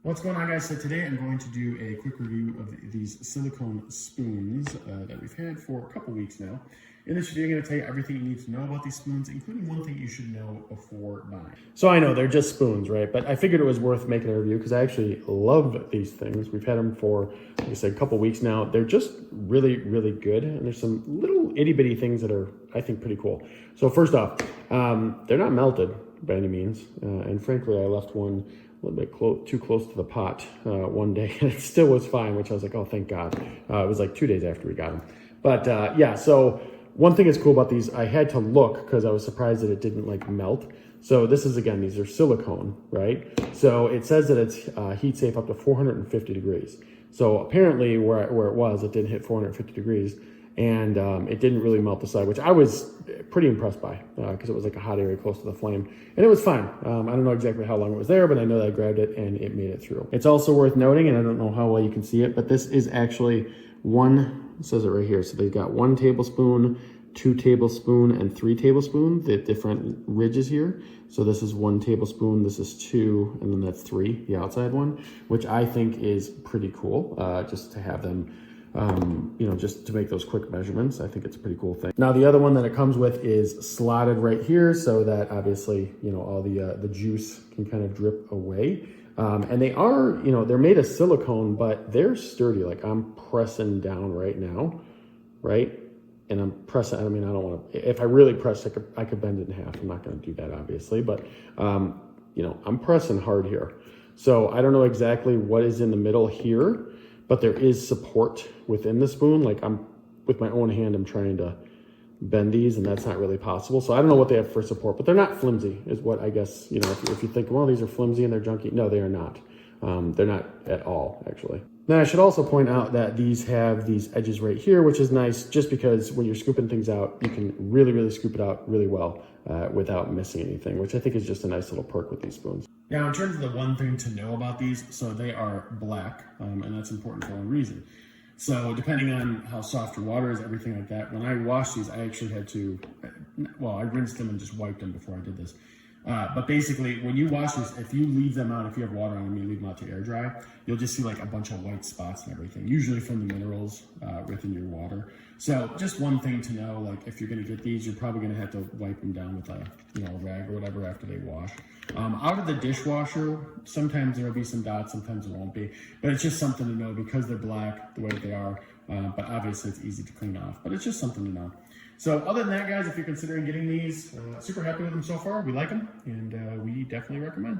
What's going on, guys? So today I'm going to do a quick review of these silicone spoons that we've had for a couple weeks now. In this video, I'm going to tell you everything you need to know about these spoons, including one thing you should know before buying. So I know they're just spoons, right? But I figured it was worth making a review because I actually love these things. We've had them for, like I said, a couple weeks now. They're just really, really good. And there's some little itty bitty things that are, I think, pretty cool. So first off, they're not melted by any means. And frankly, I left one a little bit too close to the pot one day, and it still was fine, which I was like, oh, thank God. It was like 2 days after we got them. But yeah, so one thing that's cool about these, I had to look because I was surprised that it didn't like melt. So this is, again, these are silicone, right? So it says that it's heat safe up to 450 degrees. So apparently where it was, it didn't hit 450 degrees. And it didn't really melt the side, which I was pretty impressed by because it was like a hot area close to the flame. And it was fine. I don't know exactly how long it was there, but I know that I grabbed it and it made it through. It's also worth noting, and I don't know how well you can see it, but this is actually it says it right here. So they've got 1 tablespoon, 2 tablespoon, and 3 tablespoon, the different ridges here. So this is 1 tablespoon, this is 2, and then that's 3, the outside one, which I think is pretty cool, just to have them just to make those quick measurements. I think it's a pretty cool thing. Now, the other one that it comes with is slotted right here so that obviously, all the juice can kind of drip away. And they are, they're made of silicone, but they're sturdy. Like I'm pressing down right now, right? And I'm pressing, I don't want to, if I really press, I could bend it in half. I'm not going to do that, obviously, but, I'm pressing hard here. So I don't know exactly what is in the middle here, but there is support within the spoon. Like with my own hand, I'm trying to bend these and that's not really possible. So I don't know what they have for support, but they're not flimsy is what I guess, if you think, well, these are flimsy and they're junky. No, they are not. They're not at all, actually. Now I should also point out that these have these edges right here, which is nice just because when you're scooping things out, you can really, really scoop it out really well without missing anything, which I think is just a nice little perk with these spoons. Now, in terms of the one thing to know about these, so they are black, and that's important for one reason. So depending on how soft your water is, everything like that, when I washed these, I actually had to, I rinsed them and just wiped them before I did this. But basically, when you wash these, if you leave them out, if you have water on them, you leave them out to air dry, you'll just see like a bunch of white spots and everything, usually from the minerals within your water. So just one thing to know, like if you're going to get these, you're probably going to have to wipe them down with a rag or whatever after they wash. Out of the dishwasher, sometimes there'll be some dots, sometimes there won't be, but it's just something to know because they're black the way that they are. But obviously it's easy to clean off, but it's just something to know. So other than that, guys, if you're considering getting these, super happy with them so far. We like them, and we definitely recommend.